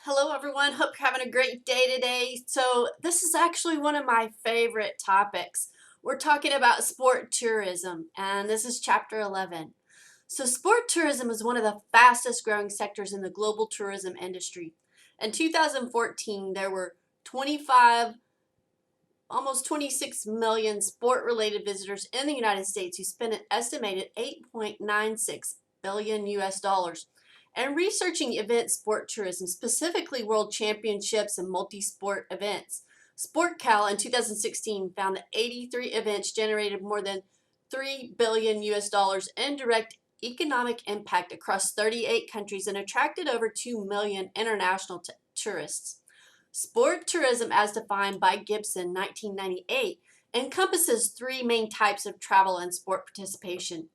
Hello everyone, hope you're having a great day today. So this is actually one of my favorite topics. We're talking about sport tourism, and this is chapter 11. So sport tourism is one of the fastest growing sectors in the global tourism industry. In 2014, there were 25, almost 26 million sport-related visitors in the United States who spent an estimated 8.96 billion US dollars. And researching event sport tourism, specifically world championships and multi-sport events. SportCal in 2016 found that 83 events generated more than 3 billion US dollars in direct economic impact across 38 countries and attracted over 2 million international tourists. Sport tourism, as defined by Gibson 1998, encompasses three main types of travel and sport participation.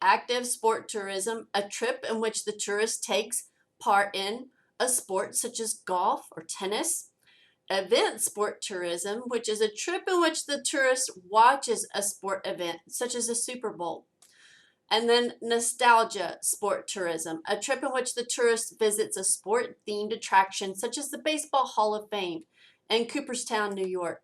Active sport tourism, a trip in which the tourist takes part in a sport such as golf or tennis. Event sport tourism, which is a trip in which the tourist watches a sport event such as a Super Bowl. And then nostalgia sport tourism, a trip in which the tourist visits a sport-themed attraction such as the Baseball Hall of Fame in Cooperstown, New York.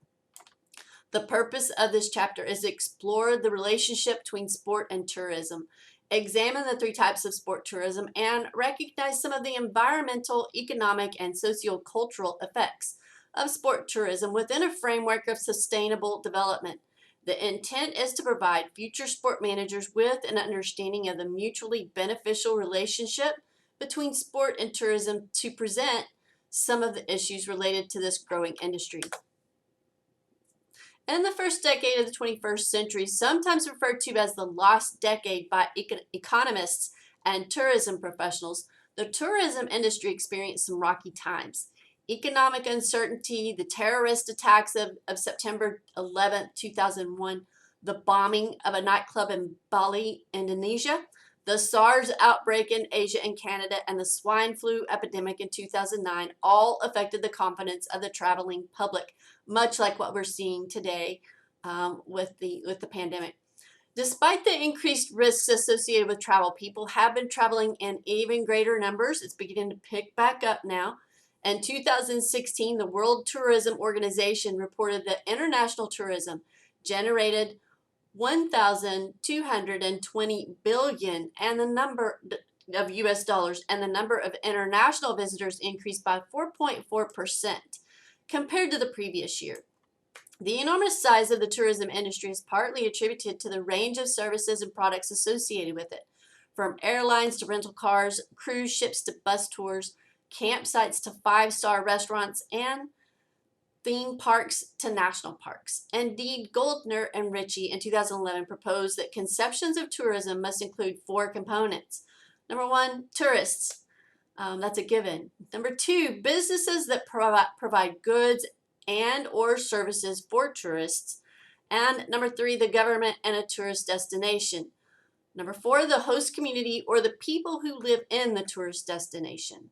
The purpose of this chapter is to explore the relationship between sport and tourism, examine the three types of sport tourism, and recognize some of the environmental, economic, and sociocultural effects of sport tourism within a framework of sustainable development. The intent is to provide future sport managers with an understanding of the mutually beneficial relationship between sport and tourism to present some of the issues related to this growing industry. In the first decade of the 21st century, sometimes referred to as the lost decade by economists and tourism professionals, the tourism industry experienced some rocky times. Economic uncertainty, the terrorist attacks of September 11, 2001, the bombing of a nightclub in Bali, Indonesia, the SARS outbreak in Asia and Canada, and the swine flu epidemic in 2009 all affected the confidence of the traveling public, much like what we're seeing today with the pandemic. Despite the increased risks associated with travel, people have been traveling in even greater numbers. It's beginning to pick back up now. In 2016, the World Tourism Organization reported that international tourism generated 1,220 billion and the number of US dollars, and the number of international visitors increased by 4.4% compared to the previous year. The enormous size of the tourism industry is partly attributed to the range of services and products associated with it, from airlines to rental cars, cruise ships to bus tours, campsites to five-star restaurants, and theme parks to national parks. Indeed, Goldner and Ritchie in 2011 proposed that conceptions of tourism must include four components. Number one, tourists. That's a given. Number two, businesses that provide goods and or services for tourists. And number three, the government and a tourist destination. Number four, the host community or the people who live in the tourist destination.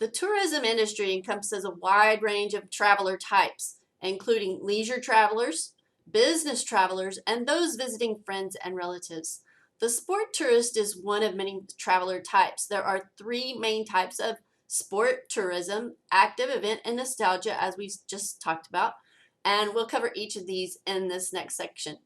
The tourism industry encompasses a wide range of traveler types, including leisure travelers, business travelers, and those visiting friends and relatives. The sport tourist is one of many traveler types. There are three main types of sport tourism: active, event, and nostalgia, as we just talked about. And we'll cover each of these in this next section.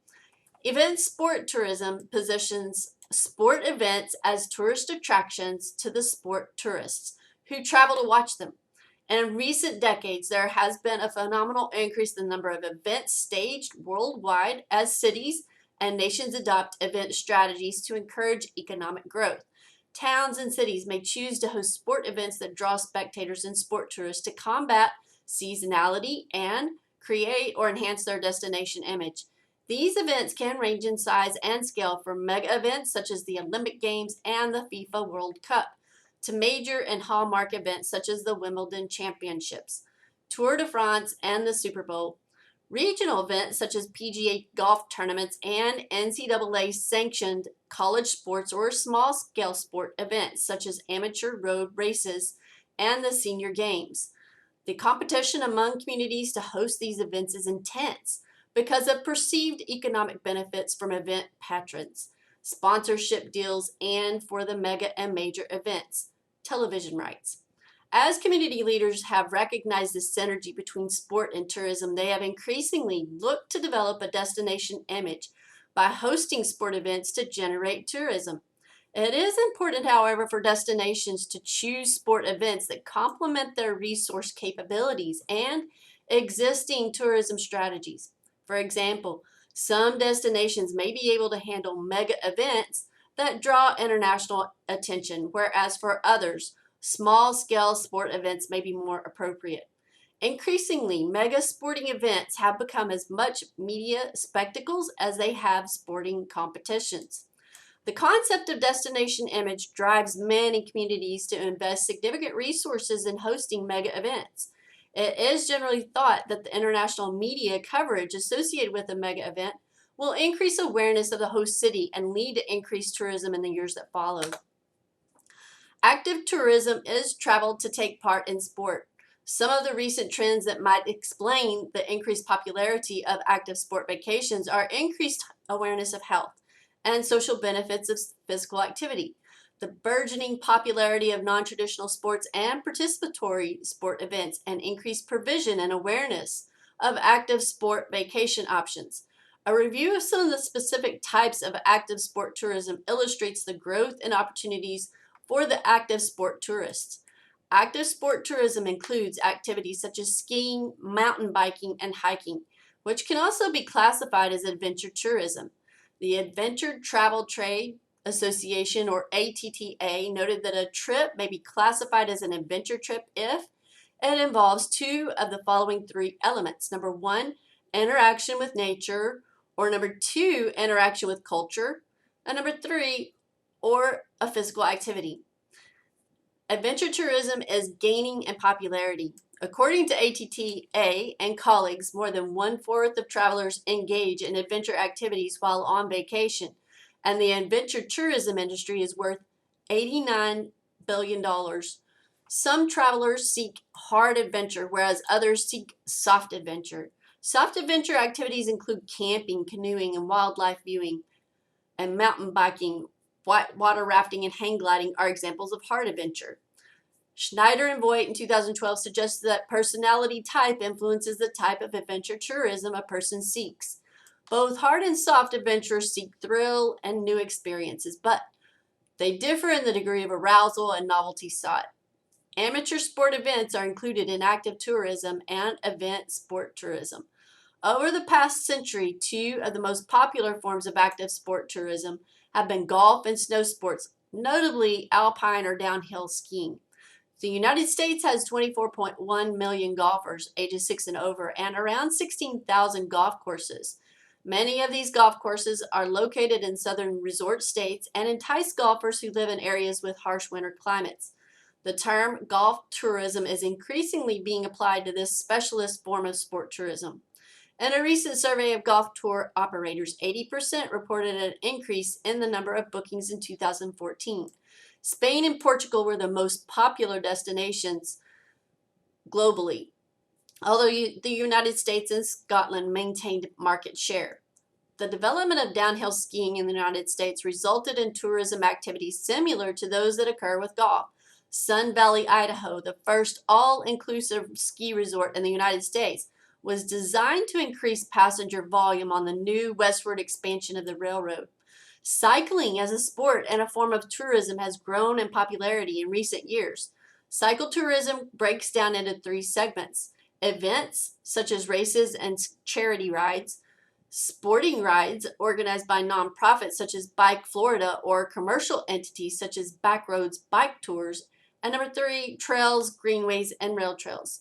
Event sport tourism positions sport events as tourist attractions to the sport tourists who travel to watch them. And in recent decades, there has been a phenomenal increase in the number of events staged worldwide as cities and nations adopt event strategies to encourage economic growth. Towns and cities may choose to host sport events that draw spectators and sport tourists to combat seasonality and create or enhance their destination image. These events can range in size and scale from mega events such as the Olympic Games and the FIFA World Cup to major and hallmark events such as the Wimbledon Championships, Tour de France, and the Super Bowl. Regional events such as PGA golf tournaments and NCAA-sanctioned college sports or small-scale sport events such as amateur road races and the Senior Games. The competition among communities to host these events is intense because of perceived economic benefits from event patrons, sponsorship deals, and for the mega and major events, television rights. As community leaders have recognized the synergy between sport and tourism, they have increasingly looked to develop a destination image by hosting sport events to generate tourism. It is important, however, for destinations to choose sport events that complement their resource capabilities and existing tourism strategies. For example, some destinations may be able to handle mega events that draw international attention, whereas for others, small-scale sport events may be more appropriate. Increasingly, mega sporting events have become as much media spectacles as they have sporting competitions. The concept of destination image drives many communities to invest significant resources in hosting mega events. It is generally thought that the international media coverage associated with a mega event will increase awareness of the host city and lead to increased tourism in the years that follow. Active tourism is travel to take part in sport. Some of the recent trends that might explain the increased popularity of active sport vacations are increased awareness of health and social benefits of physical activity, the burgeoning popularity of non-traditional sports and participatory sport events, and increased provision and awareness of active sport vacation options. A review of some of the specific types of active sport tourism illustrates the growth and opportunities for the active sport tourists. Active sport tourism includes activities such as skiing, mountain biking, and hiking, which can also be classified as adventure tourism. The Adventure Travel Trade Association, or ATTA, noted that a trip may be classified as an adventure trip if it involves two of the following three elements. Number one, interaction with nature, or number two, interaction with culture, and number three, or a physical activity. Adventure tourism is gaining in popularity. According to ATTA and colleagues, more than 1/4 of travelers engage in adventure activities while on vacation, and the adventure tourism industry is worth $89 billion. Some travelers seek hard adventure, whereas others seek soft adventure. Soft adventure activities include camping, canoeing, and wildlife viewing, and mountain biking, water rafting, and hang gliding are examples of hard adventure. Schneider and Voigt in 2012 suggested that personality type influences the type of adventure tourism a person seeks. Both hard and soft adventurers seek thrill and new experiences, but they differ in the degree of arousal and novelty sought. Amateur sport events are included in active tourism and event sport tourism. Over the past century, two of the most popular forms of active sport tourism have been golf and snow sports, notably alpine or downhill skiing. The United States has 24.1 million golfers ages 6 and over and around 16,000 golf courses. Many of these golf courses are located in southern resort states and entice golfers who live in areas with harsh winter climates. The term golf tourism is increasingly being applied to this specialist form of sport tourism. In a recent survey of golf tour operators, 80% reported an increase in the number of bookings in 2014. Spain and Portugal were the most popular destinations globally, although the United States and Scotland maintained market share. The development of downhill skiing in the United States resulted in tourism activities similar to those that occur with golf. Sun Valley, Idaho, the first all-inclusive ski resort in the United States, was designed to increase passenger volume on the new westward expansion of the railroad. Cycling as a sport and a form of tourism has grown in popularity in recent years. Cycle tourism breaks down into three segments: events such as races and charity rides, sporting rides organized by nonprofits such as Bike Florida, or commercial entities such as Backroads Bike Tours, and number three, trails, greenways, and rail trails.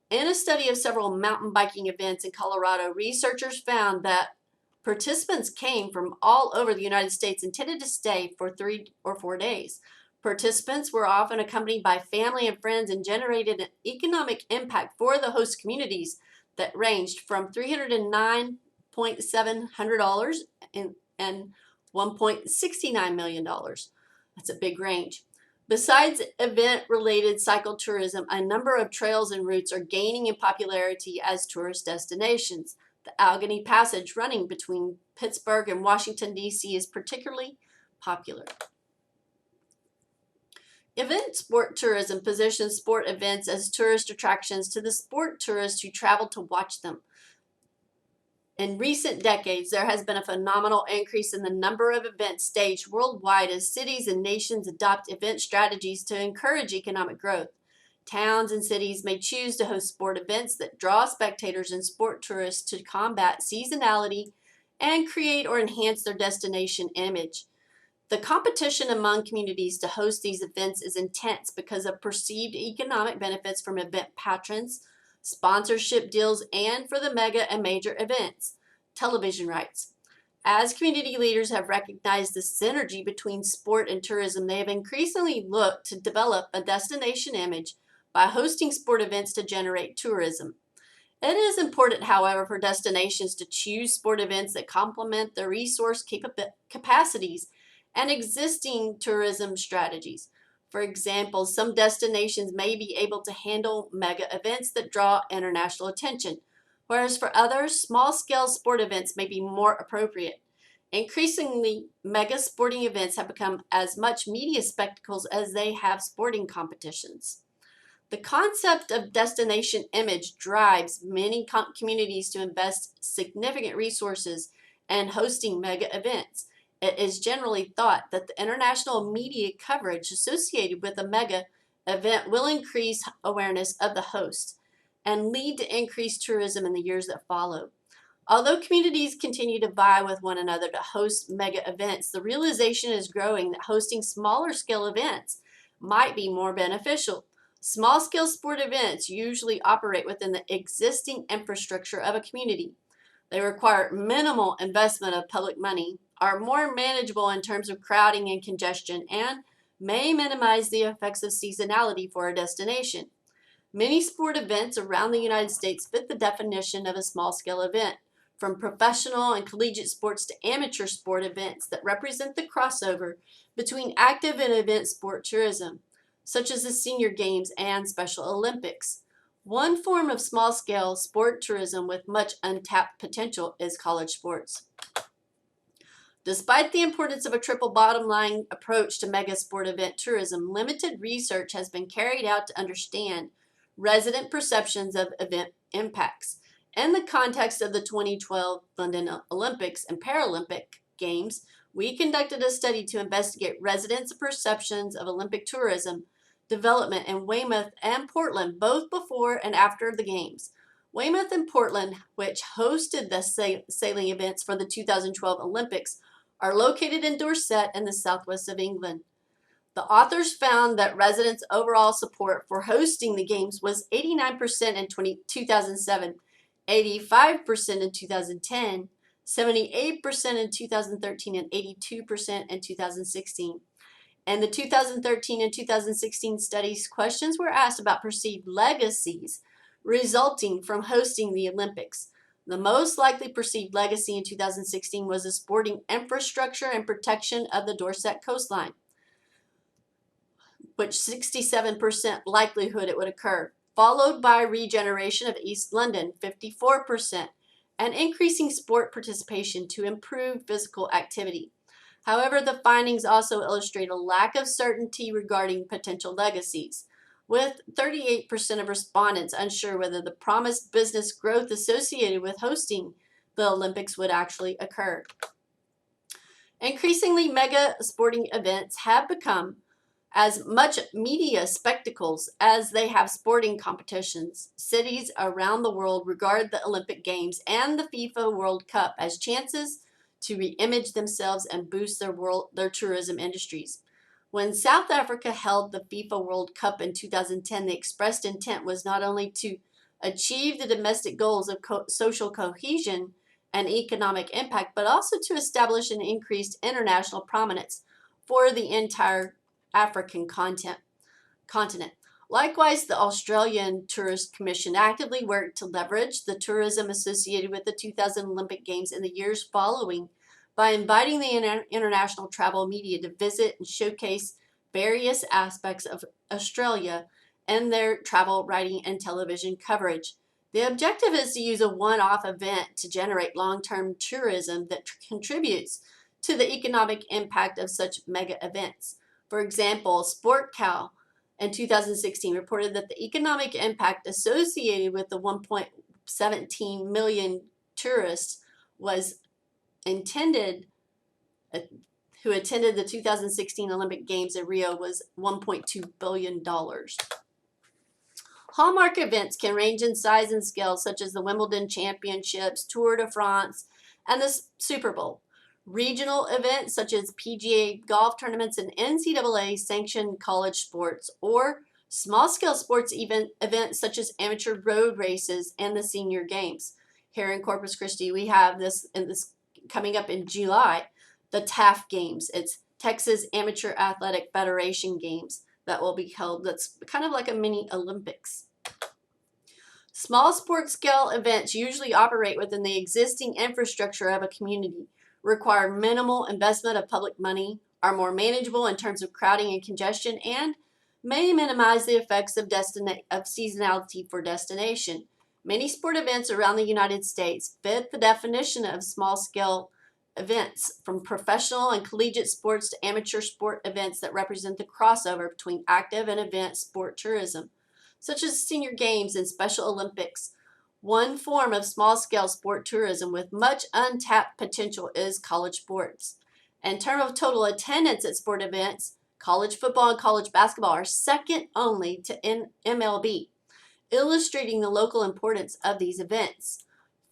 In a study of several mountain biking events in Colorado, researchers found that participants came from all over the United States and tended to stay for 3 or 4 days. Participants were often accompanied by family and friends and generated an economic impact for the host communities that ranged from $309,700 and $1.69 million. That's a big range. Besides event-related cycle tourism, a number of trails and routes are gaining in popularity as tourist destinations. The Allegheny Passage running between Pittsburgh and Washington, D.C. is particularly popular. Event sport tourism positions sport events as tourist attractions to the sport tourists who travel to watch them. In recent decades, there has been a phenomenal increase in the number of events staged worldwide as cities and nations adopt event strategies to encourage economic growth. Towns and cities may choose to host sport events that draw spectators and sport tourists to combat seasonality and create or enhance their destination image. The competition among communities to host these events is intense because of perceived economic benefits from event patrons, sponsorship deals, and for the mega and major events, television rights. As community leaders have recognized the synergy between sport and tourism, they have increasingly looked to develop a destination image by hosting sport events to generate tourism. It is important, however, for destinations to choose sport events that complement their resource capacities and existing tourism strategies. For example, some destinations may be able to handle mega events that draw international attention, whereas for others, small-scale sport events may be more appropriate. Increasingly, mega sporting events have become as much media spectacles as they have sporting competitions. The concept of destination image drives many communities to invest significant resources in hosting mega events. It is generally thought that the international media coverage associated with a mega event will increase awareness of the host and lead to increased tourism in the years that follow. Although communities continue to vie with one another to host mega events, the realization is growing that hosting smaller scale events might be more beneficial. Small scale sport events usually operate within the existing infrastructure of a community. They require minimal investment of public money, are more manageable in terms of crowding and congestion, and may minimize the effects of seasonality for a destination. Many sport events around the United States fit the definition of a small-scale event, from professional and collegiate sports to amateur sport events that represent the crossover between active and event sport tourism, such as the Senior Games and Special Olympics. One form of small-scale sport tourism with much untapped potential is college sports. Despite the importance of a triple bottom line approach to mega sport event tourism, limited research has been carried out to understand resident perceptions of event impacts. In the context of the 2012 London Olympics and Paralympic Games, we conducted a study to investigate residents' perceptions of Olympic tourism development in Weymouth and Portland, both before and after the Games. Weymouth and Portland, which hosted the sailing events for the 2012 Olympics, are located in Dorset in the southwest of England. The authors found that residents' overall support for hosting the Games was 89% in 2007, 85% in 2010, 78% in 2013, and 82% in 2016. In the 2013 and 2016 studies, questions were asked about perceived legacies resulting from hosting the Olympics. The most likely perceived legacy in 2016 was the sporting infrastructure and protection of the Dorset coastline, which 67% likelihood it would occur, followed by regeneration of East London, 54%, and increasing sport participation to improve physical activity. However, the findings also illustrate a lack of certainty regarding potential legacies, with 38% of respondents unsure whether the promised business growth associated with hosting the Olympics would actually occur. Increasingly, mega sporting events have become as much media spectacles as they have sporting competitions. Cities around the world regard the Olympic Games and the FIFA World Cup as chances to re-image themselves and boost their tourism industries. When South Africa held the FIFA World Cup in 2010, the expressed intent was not only to achieve the domestic goals of social cohesion and economic impact, but also to establish an increased international prominence for the entire African continent. Likewise, the Australian Tourist Commission actively worked to leverage the tourism associated with the 2000 Olympic Games in the years following by inviting the international travel media to visit and showcase various aspects of Australia in their travel, writing, and television coverage. The objective is to use a one-off event to generate long-term tourism that contributes to the economic impact of such mega events. For example, SportCal in 2016 reported that the economic impact associated with the 1.17 million tourists was intended who attended the 2016 Olympic Games in Rio was $1.2 billion. Hallmark events can range in size and scale, such as the Wimbledon Championships, Tour de France, and the Super Bowl. Regional events such as PGA golf tournaments and NCAA sanctioned college sports, or small-scale sports events such as amateur road races and the Senior Games. Here in Corpus Christi, we have this coming up in July, the TAF Games. It's Texas Amateur Athletic Federation Games that will be held. That's kind of like a mini Olympics. Small sport scale events usually operate within the existing infrastructure of a community, require minimal investment of public money, are more manageable in terms of crowding and congestion, and may minimize the effects of seasonality for destination. Many sport events around the United States fit the definition of small-scale events, from professional and collegiate sports to amateur sport events that represent the crossover between active and event sport tourism, such as Senior Games and Special Olympics. One form of small-scale sport tourism with much untapped potential is college sports. In terms of total attendance at sport events, college football and college basketball are second only to MLB, illustrating the local importance of these events.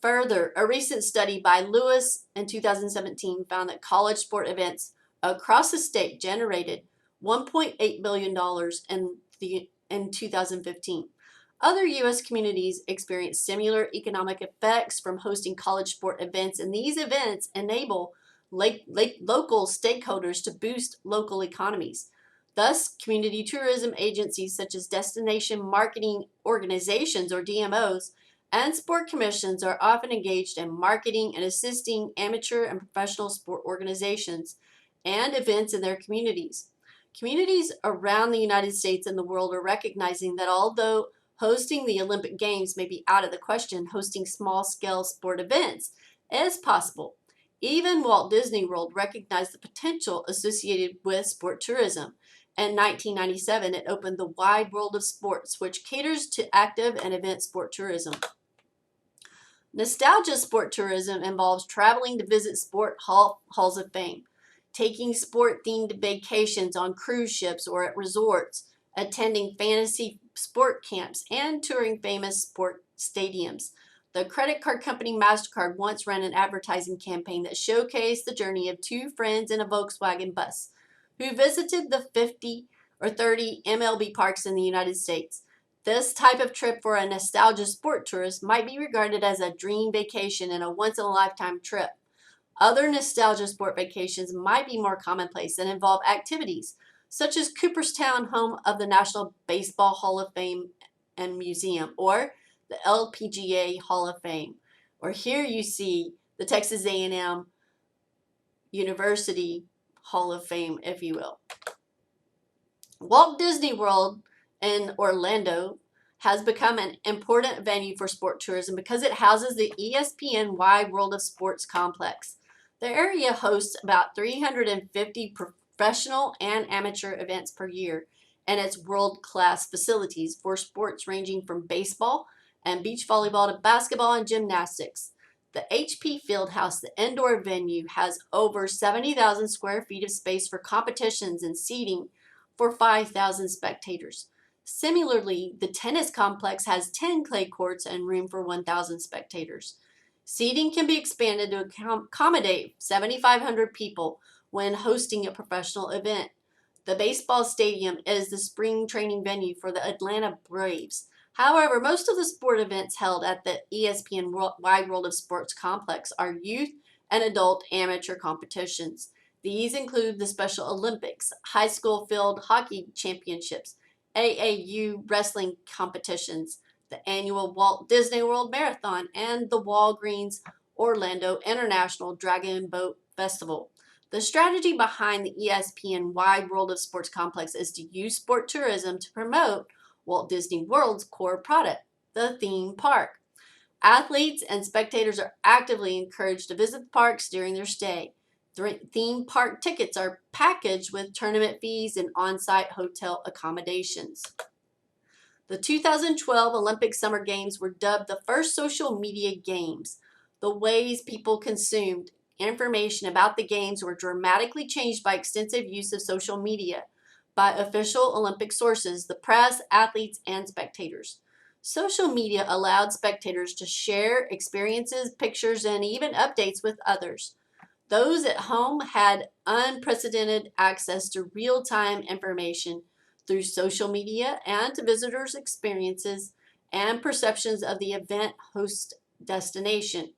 Further, a recent study by Lewis in 2017 found that college sport events across the state generated $1.8 billion in 2015. Other U.S. communities experience similar economic effects from hosting college sport events, and these events enable local stakeholders to boost local economies. Thus, community tourism agencies such as Destination Marketing Organizations, or DMOs, and sport commissions are often engaged in marketing and assisting amateur and professional sport organizations and events in their communities. Communities around the United States and the world are recognizing that although hosting the Olympic Games may be out of the question, hosting small-scale sport events is possible. Even Walt Disney World recognized the potential associated with sport tourism. In 1997, it opened the Wide World of Sports, which caters to active and event sport tourism. Nostalgia sport tourism involves traveling to visit sport halls of fame, taking sport-themed vacations on cruise ships or at resorts, attending fantasy sport camps, and touring famous sport stadiums. The credit card company MasterCard once ran an advertising campaign that showcased the journey of two friends in a Volkswagen bus who visited the 50 or 30 MLB parks in the United States. This type of trip for a nostalgia sport tourist might be regarded as a dream vacation and a once-in-a-lifetime trip. Other nostalgia sport vacations might be more commonplace and involve activities such as Cooperstown, home of the National Baseball Hall of Fame and Museum, or the LPGA Hall of Fame. Or here you see the Texas A&M University Hall of Fame, if you will. Walt Disney World in Orlando has become an important venue for sport tourism because it houses the ESPN Wide World of Sports complex. The area hosts about 350 professional and amateur events per year, and its world-class facilities for sports ranging from baseball and beach volleyball to basketball and gymnastics. The HP Fieldhouse, the indoor venue, has over 70,000 square feet of space for competitions and seating for 5,000 spectators. Similarly, the tennis complex has 10 clay courts and room for 1,000 spectators. Seating can be expanded to accommodate 7,500 people when hosting a professional event. The baseball stadium is the spring training venue for the Atlanta Braves. However, most of the sport events held at the ESPN Wide World of Sports complex are youth and adult amateur competitions. These include the Special Olympics, high school field hockey championships, AAU wrestling competitions, the annual Walt Disney World Marathon, and the Walgreens Orlando International Dragon Boat Festival. The strategy behind the ESPN Wide World of Sports complex is to use sport tourism to promote Walt Disney World's core product, the theme park. Athletes and spectators are actively encouraged to visit the parks during their stay. Theme park tickets are packaged with tournament fees and on-site hotel accommodations. The 2012 Olympic Summer Games were dubbed the first social media games. The ways people consumed information about the games were dramatically changed by extensive use of social media by official Olympic sources, the press, athletes, and spectators. Social media allowed spectators to share experiences, pictures, and even updates with others. Those at home had unprecedented access to real-time information through social media and to visitors' experiences and perceptions of the event host destination.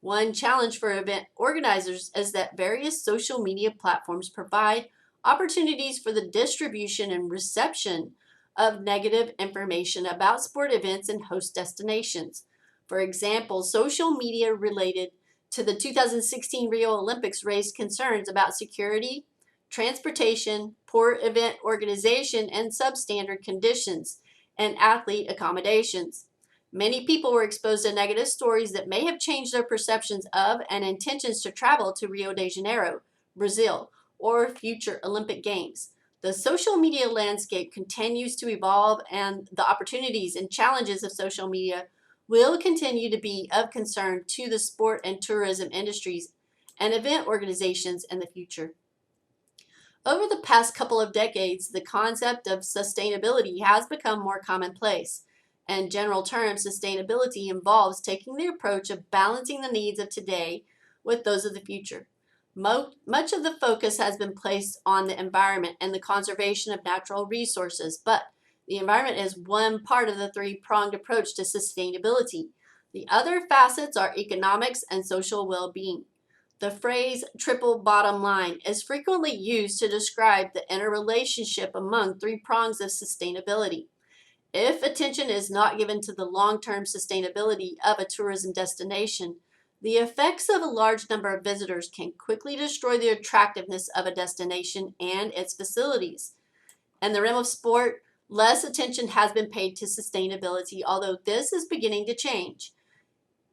One challenge for event organizers is that various social media platforms provide opportunities for the distribution and reception of negative information about sport events and host destinations. For example, social media related to the 2016 Rio Olympics raised concerns about security, transportation, poor event organization, and substandard conditions and athlete accommodations. Many people were exposed to negative stories that may have changed their perceptions of and intentions to travel to Rio de Janeiro, Brazil, or future Olympic Games. The social media landscape continues to evolve, and the opportunities and challenges of social media will continue to be of concern to the sport and tourism industries and event organizations in the future. Over the past couple of decades, the concept of sustainability has become more commonplace. In general terms, sustainability involves taking the approach of balancing the needs of today with those of the future. Much of the focus has been placed on the environment and the conservation of natural resources, but the environment is one part of the three-pronged approach to sustainability. The other facets are economics and social well-being. The phrase triple bottom line is frequently used to describe the interrelationship among three prongs of sustainability. If attention is not given to the long-term sustainability of a tourism destination, the effects of a large number of visitors can quickly destroy the attractiveness of a destination and its facilities. In the realm of sport, less attention has been paid to sustainability, although this is beginning to change.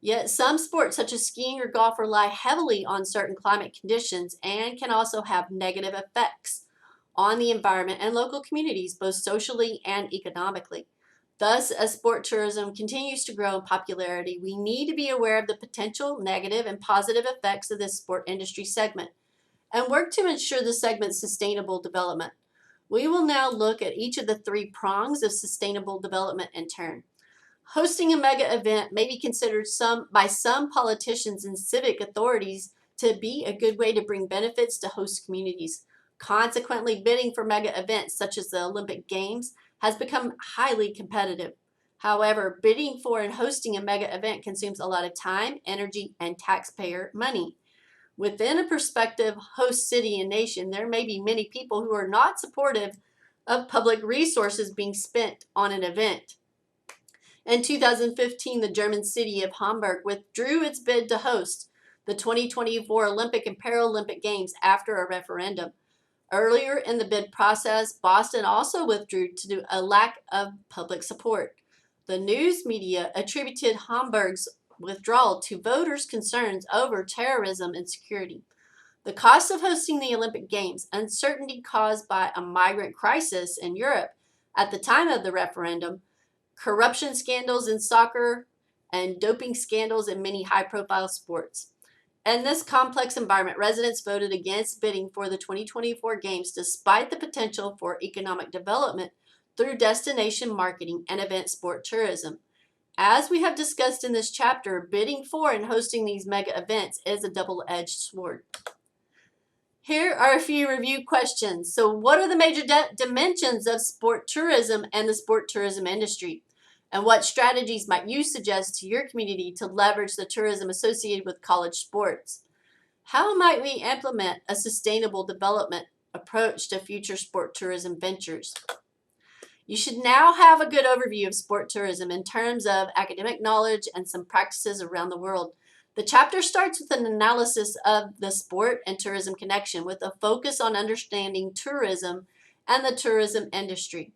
Yet some sports such as skiing or golf rely heavily on certain climate conditions and can also have negative effects on the environment and local communities, both socially and economically. Thus, as sport tourism continues to grow in popularity, we need to be aware of the potential negative and positive effects of this sport industry segment and work to ensure the segment's sustainable development. We will now look at each of the three prongs of sustainable development in turn. Hosting a mega event may be considered by some politicians and civic authorities to be a good way to bring benefits to host communities. Consequently, bidding for mega events such as the Olympic Games has become highly competitive. However, bidding for and hosting a mega event consumes a lot of time, energy, and taxpayer money. Within a prospective host city and nation, there may be many people who are not supportive of public resources being spent on an event. In 2015, the German city of Hamburg withdrew its bid to host the 2024 Olympic and Paralympic Games after a referendum. Earlier in the bid process, Boston also withdrew due to a lack of public support. The news media attributed Hamburg's withdrawal to voters' concerns over terrorism and security. The cost of hosting the Olympic Games, uncertainty caused by a migrant crisis in Europe at the time of the referendum, corruption scandals in soccer, and doping scandals in many high-profile sports. In this complex environment, residents voted against bidding for the 2024 Games despite the potential for economic development through destination marketing and event sport tourism. As we have discussed in this chapter, bidding for and hosting these mega events is a double-edged sword. Here are a few review questions. So what are the major dimensions of sport tourism and the sport tourism industry? And what strategies might you suggest to your community to leverage the tourism associated with college sports? How might we implement a sustainable development approach to future sport tourism ventures? You should now have a good overview of sport tourism in terms of academic knowledge and some practices around the world. The chapter starts with an analysis of the sport and tourism connection with a focus on understanding tourism and the tourism industry.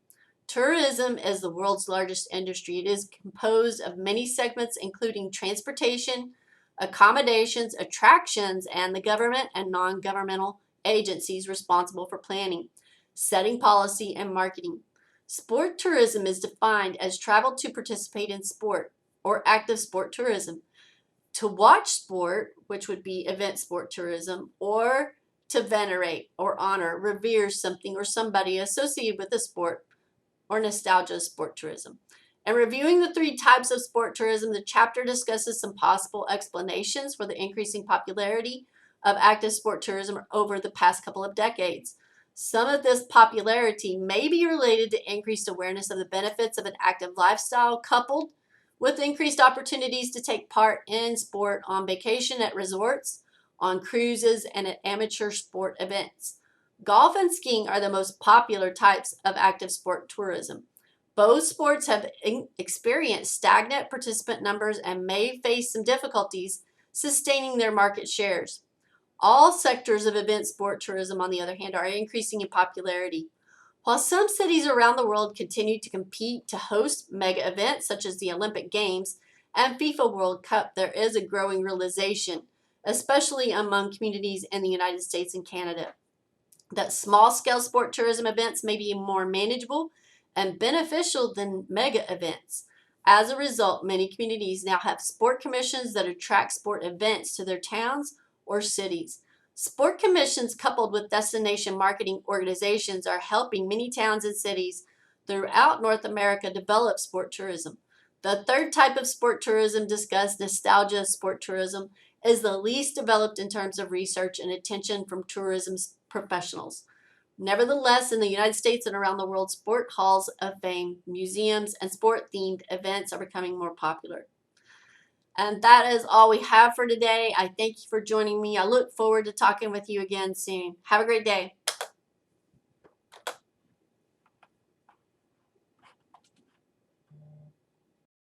Tourism is the world's largest industry. It is composed of many segments including transportation, accommodations, attractions, and the government and non-governmental agencies responsible for planning, setting policy, and marketing. Sport tourism is defined as travel to participate in sport or active sport tourism, to watch sport, which would be event sport tourism, or to venerate or honor, revere something or somebody associated with the sport, or nostalgia sport tourism. And reviewing the three types of sport tourism, the chapter discusses some possible explanations for the increasing popularity of active sport tourism over the past couple of decades. Some of this popularity may be related to increased awareness of the benefits of an active lifestyle, coupled with increased opportunities to take part in sport on vacation at resorts, on cruises, and at amateur sport events. Golf and skiing are the most popular types of active sport tourism. Both sports have experienced stagnant participant numbers and may face some difficulties sustaining their market shares. All sectors of event sport tourism, on the other hand, are increasing in popularity. While some cities around the world continue to compete to host mega events such as the Olympic Games and FIFA World Cup, there is a growing realization, especially among communities in the United States and Canada, that small-scale sport tourism events may be more manageable and beneficial than mega events. As a result, many communities now have sport commissions that attract sport events to their towns or cities. Sport commissions coupled with destination marketing organizations are helping many towns and cities throughout North America develop sport tourism. The third type of sport tourism discussed, nostalgia sport tourism, is the least developed in terms of research and attention from tourism professionals. Nevertheless, in the United States and around the world, sport halls of fame, museums, and sport-themed events are becoming more popular. And that is all we have for today. I thank you for joining me. I look forward to talking with you again soon. Have a great day.